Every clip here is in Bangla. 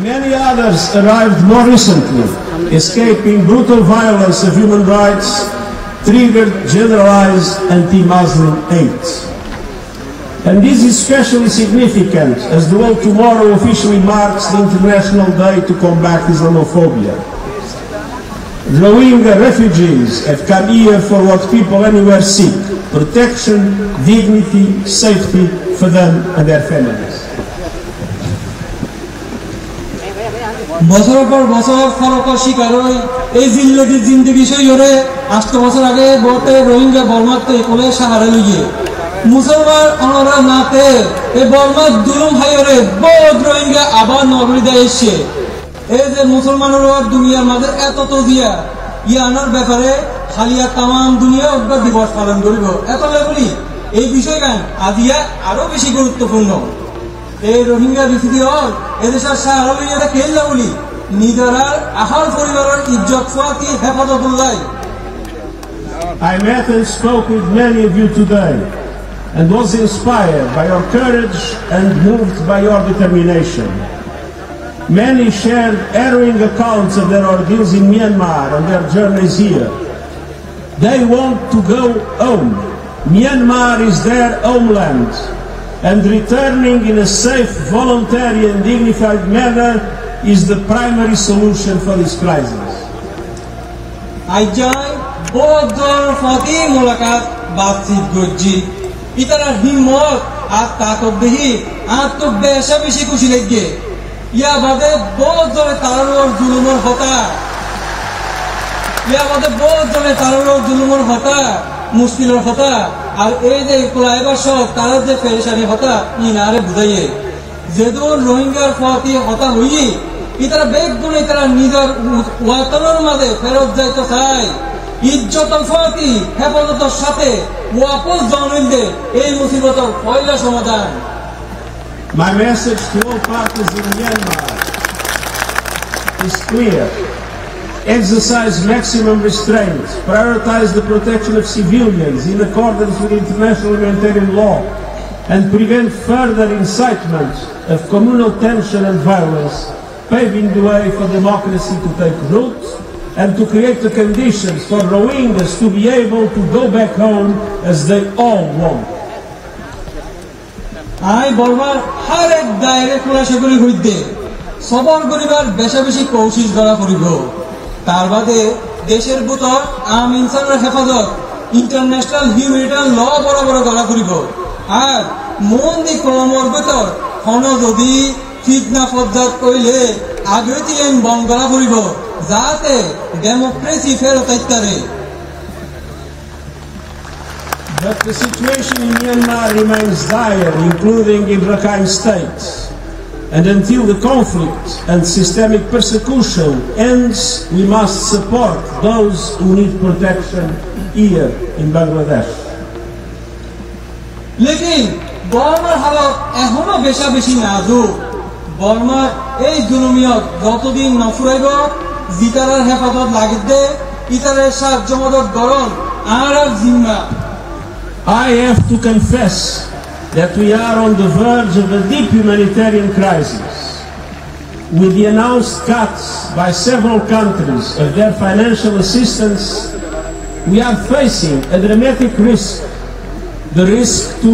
Many others arrived more recently, escaping brutal violence of human rights, triggered generalized anti-Muslim hate. And this is especially significant as the world tomorrow officially marks the International Day to combat Islamophobia. Rohingya refugees have come here for what people anywhere seek: protection, dignity, safety for them and their families. বছর পর বছর ফরকের শিকার হই এই জিল্লতি জিন্দগি সইরে 8 বছর আগে বতে রোহিঙ্গা বর্মাতে কোলে সাহারা লইয়ে মুসলমান অনরা নাতে এই বর্মা দুলুম হাইরে বহুত রোহিঙ্গা আবার নগরীতে এসে এই যে মুসলমানরা দুনিয়ার মাঝে এত তো দিয়া ইয়ানোর ব্যাপারে খালিয়া তাম দুনিয়া উদ্যোগ দিবস পালন করিব এত বলি এই বিষয়গান আজিয়া আরো বেশি গুরুত্বপূর্ণ এই রোহিঙ্গা রিফিউজি হল এদেশের সাহারা লইয়া খেললা বলি নিজেরার আহার পরিবারের ইজ্জত Fati হেফাজতুল্লাহ I met and spoke with many of you today and was inspired by your courage and moved by your determination. Many shared harrowing accounts of their ordeals in Myanmar and their journeys here. They want to go home. Myanmar is their homeland, and returning in a safe, voluntary and dignified manner is the primary solution for this crisis. আইজাই বদর ফাতি মোলাকাত বাতচিত গজ্জি ইতারা হিম্মত আর তাকত দেহি আত্ম বেশা বেশি খুশি লাগে ইয়া বাদে বদরে তারর জুলুমর হতা ইয়া বাদে বদরে তারর জুলুমর হতা মুশকিলের হতা আর এই যে কোলাইবার সব তারা যে পেরেশানি হতা ইনারে বুঝাইয়ে যেদুন রোহিঙ্গার ফাতি হতা হই ইতারা বেগুন ইতারা নিজের ওয়াতনের মাঝে ফেরত যাইতে চায় ইজ্জত ফাতি হেফাজতের সাথে ওয়াপস জানাইলে এই মুসিবতের পয়লা সমাধান My message to all parties in Myanmar is clear. Exercise maximum restraint, prioritize the protection of civilians in accordance with international humanitarian law, and prevent further incitement of communal tension and violence, paving the way for democracy to take root and to create the conditions for Rohingyas to be able to go back home as they all want. I বলবার হর এক দায়রে খোলাসা করে হইতে সবর করিবার বেশা বেশি কোশিশ করা করিব তার বাদে দেশের ভিতর আম ইনসানের হেফাজত ইন্টারন্যাশনাল হিউম্যানিটারিয়ান ল বরাবর করা করিব আর মন দি কমর ভিতর কোন যদি ফিতনা ফজ্জাত কইলে আগে তিন বন্ধ করা করিব যাতে ডেমোক্রেসি ফেরত আইতারে But the situation in Myanmar remains dire, including in Rakhine State. And until the conflict and systemic persecution ends, we must support those who need protection here in Bangladesh. लेकिन বর্মার হালত এখনো বেশা বেশি নাজুক বর্মার এই জুলুমিয়ত যতদিন নফুরাইব জিতারার হেফাজত লাগিতে ইতারের সাহায্য মদত গরম আর জিম্মা I have to confess that we are on the verge of a deep humanitarian crisis. With the announced cuts by several countries of their financial assistance, we are facing a dramatic risk. The risk to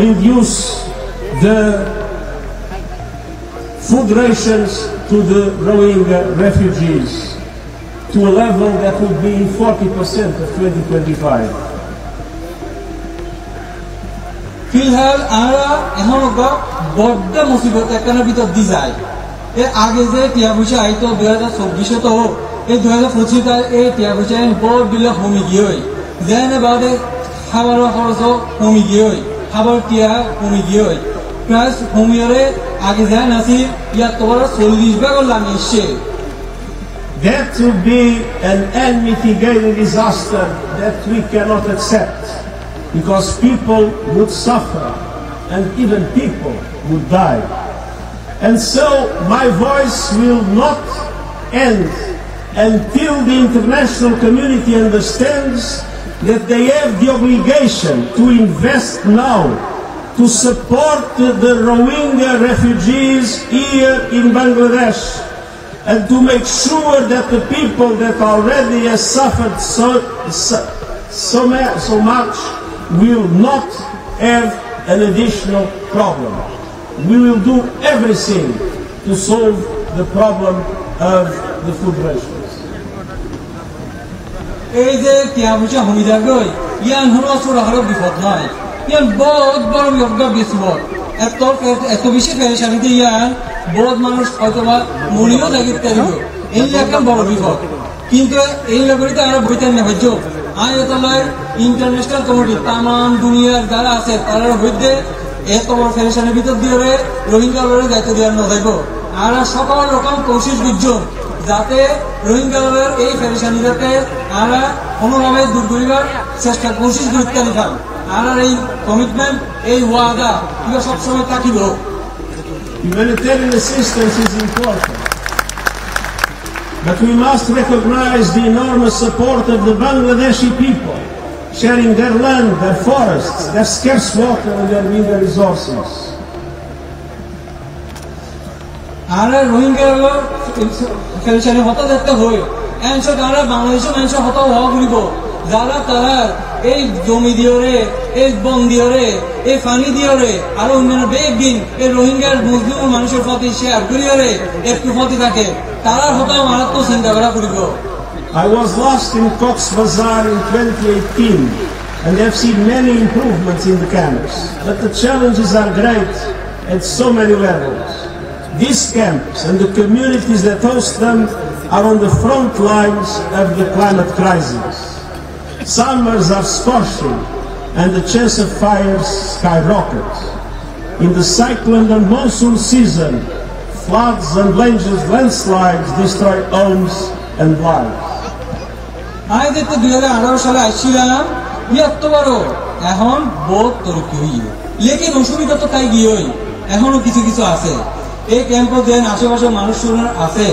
reduce the food rations to the Rohingya refugees to a level that would be 40% of 2025. ফিলহাল আমরা এখন বড্ড মুসিবত একখানের ভিতর দি যায় এর আগে যে টিয়া পয়সা আইতো 2024 তো এই 2025 এই টিয়া পয়সা বড় দিলে কমে গিয়ে যেন বাদে খাবার খরচ কমে গিয়ে খাবার টিয়া কমে গিয়ে প্লাস কমিয়ে আগে যেন আসি ইয়া তোর 40 ভাগ লাগে এসে That would be an unmitigated disaster that we cannot accept. Because people would suffer and even people would die. And so my voice will not end until the international community understands that they have the obligation to invest now to support the Rohingya refugees here in Bangladesh and to make sure that the people that already have suffered so much will not have an additional problem. We will do everything to solve the problem of the food rations. এই যে কিয়ামুচা হমিদা গই ইয়ান হলো সুরাহর বিপদ নয় ইয়ান বহুত বড় বিপদ এত বেশি পেরেশানি দিয়ে ইয়ান বহুত মানুষ হয়তোবা মরিও লাগিয়ে দিব এই একটা বড় বিপদ কিন্তু এই লগরিতে আমরা বইতেন না ভাইজো আয়াতলার ইন্টারন্যাশনাল কমিটি তাম দুনিয়ার যারা আছে তারা হইতে এত বড় পেরেশানির ভিতর দিয়ে রোহিঙ্গাদের দায়িত্ব দেওয়ার না যাইব আর সকল রকম কোশিশ বুঝুন যাতে রোহিঙ্গাদের এই পেরেশানি যাতে আমরা কোনোভাবে দূর করিবার চেষ্টা কোশিশ গুরুত্ব নিতাম আর এই কমিটমেন্ট এই ওয়াদা এগুলো সবসময় থাকিব Humanitarian assistance is important, but we must recognize the enormous support of the Bangladeshi people, sharing their land, their forests, their scarce water and their mineral resources. আর রোহিঙ্গাদের পেরেশানি হতা দেখতে হয় এনশো তারা বাংলাদেশের মানুষ হতা হওয়া বলিব যারা তারা এই জমি দিওরে এই বন দিওরে এই পানি দিওরে আর অন্যান্য বেগিন এই রোহিঙ্গার মুসলিম মানুষের প্রতি শেয়ার করিওরে একটু প্রতি থাকে তারা হতা মারাত্মক চিন্তা করা করিব I was last in Cox's Bazar in 2018 and have seen many improvements in the camps, but the challenges are great at so many levels. These camps and the communities that host them are on the front lines of the climate crisis. Summers are scorching and the chance of fires skyrockets. In the cyclone and monsoon season, floods and landslides destroy homes and lives. I did the 2018 সালে আসছিলাম এত বড় এখন বহুত তরক্কি হইল লেকিন অসুবিধা তো তাই গিয়েই এখনো কিছু কিছু আছে এই ক্যাম্প দেন আশেপাশে মানুষ আছে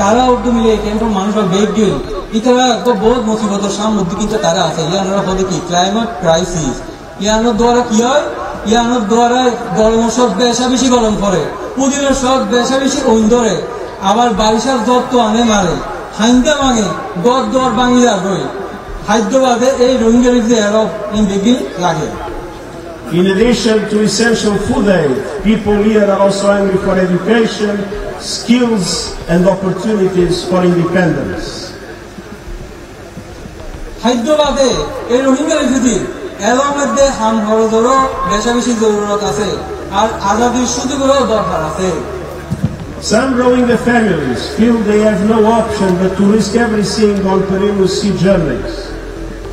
তারা উদ্য মিলে এই ক্যাম্পের মানুষ বেগ গেল ইতারা তো বহুত মুসিবতের সামনে কিন্তু তারা আছে ইয়ানোর হলে কি ক্লাইমেট ক্রাইসিস ইয়ানোর দ্বারা কি হয় ইয়ানোর দ্বারা গরম সব বেশি গরম করে পুদিনের সব বেশি ওইন ধরে আবার বারিশার জ্বর তো আনে মারে হাইন্দা ভাঙে গদ দর ভাঙিয়া গই খাদ্যবাদে এই রোহিঙ্গা এরব বেগিন লাগে In addition to essential food aid, people here are also hungry for education, skills and opportunities for independence. খাদ্যবাদে এই রোহিঙ্গা রিফিউজির এর মধ্যে হাম খরচেরও বেশি জরুরত আছে আর আজাদির সুযোগেরও দরকার আছে Some Rohingya families feel they have no option but to risk everything on perilous sea journeys.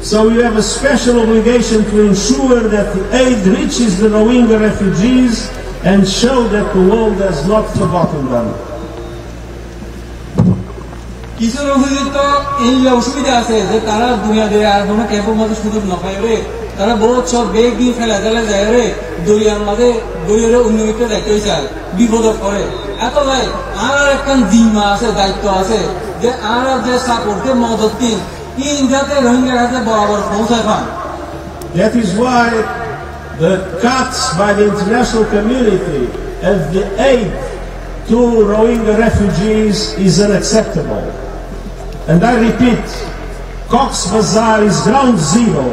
So we have a special obligation to ensure that the aid reaches the Rohingya refugees and show that the world has not forgotten them. কিছু রোহিঙ্গা তো এই অসুবিধা আছে যে তারা দুনিয়াতে আর কোনো ক্যাম্পের মধ্যে সুযোগ না পায় রে তারা বহুত সব বেগ দিয়ে ফেলা যায় রে দরিয়ার মাঝে দরিয়ারে উন্নয়িত দেখতে হয়েছে বিপদ করে এত ভাই আর একটা জিম্মা আছে দায়িত্ব আছে যে আর যে সাপোর্টে মদত দিন ইন্ডিয়াতে রোহিঙ্গা কাছে বরাবর পৌঁছায় পান That is why the cuts by the international community of the aid to Rohingya refugees is unacceptable. And I repeat, Cox's Bazar is ground zero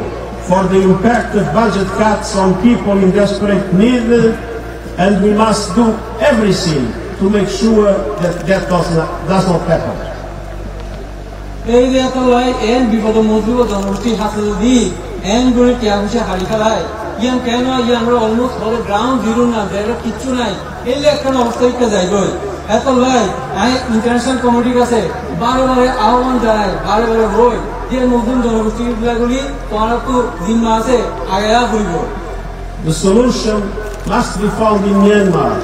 for the impact of budget cuts on people in desperate need, and we must do everything to make sure that that does not happen. এই যে এত ভাই এন বিপদ মজুব জনগোষ্ঠী হাতে দি এন করে টিয়া বসে হারি ফেলায় ইয়ান কেন আমরা অলমোস্ট বলে গ্রাউন্ড জিরো না জায়গা কিচ্ছু নাই এই একটা অবস্থা একটা জায়গায় এত ভাই ইন্টারন্যাশনাল কমিটির কাছে বারে আহ্বান জানায় বারে হই যে নতুন জনগোষ্ঠীগুলি তোমার তো জিম্মা আছে আগে হইব The solution must be found in Myanmar,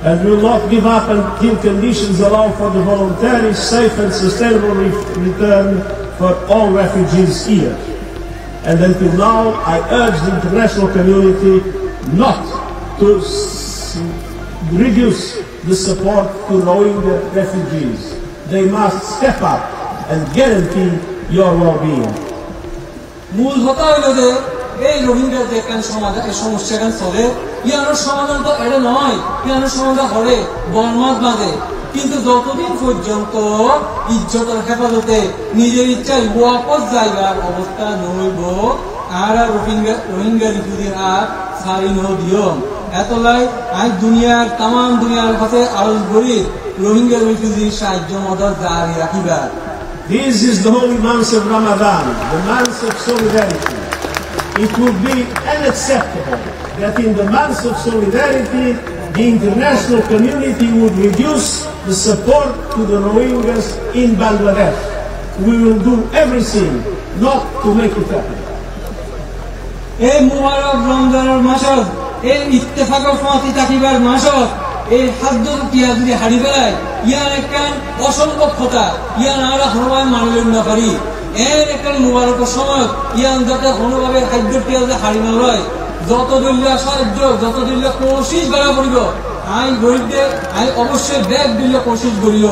and we will not give up until conditions allow for the voluntary, safe and sustainable return for all refugees here. And until now, I urge the international community not to reduce the support to Rohingya refugees. They must step up and guarantee your well-being. মূল কথা হইল যে এই রোহিঙ্গা যে কেন সমাধান এই সমস্যা কেন চলে ইয়ানোর সমাধান তো এটা নয়, ইয়ানোর সমাধান হলে বর্মাত বাঁধে। কিন্তু যতদিন পর্যন্ত ইজ্জতের হেফাজতে নিজের ইচ্ছায় ওয়াপস যাইবার অবস্থা নইব আর রোহিঙ্গা রিফিউজির আর ছাড়ি দিও এতলাই আজ দুনিয়ার তাম দুনিয়ার কাছে আরজ করি রোহিঙ্গা রিফিউজির সাহায্য মদত জারি রাখিবার। This is the holy month of Ramadan, the month of solidarity. It would be unacceptable that in the month of solidarity, the international community would reduce the support to the Rohingyas in Bangladesh. We will do everything not to make it happen. এই মুবারক রমজানের মাসত, এই ইত্তেফাকের ফাঁকি থাকিবার মাসত, এই খাদ্য টিয়া যদি হারি ফেলায় ইয়ার একটা অসম্ভব কথা, ইয়ার আমরা কোনোভাবে মানলেন না পারি। এর একটা মুবারকের সময় ইয়ান যাতে কোনোভাবে খাদ্য টিয়া যদি হারি না লয়, যত দলীয় সাহায্য যত দলীয় কোশিশ করা পড়িব, আই গরিবদের আই অবশ্যই ব্যাগ দলীয় কোশিশ করিল।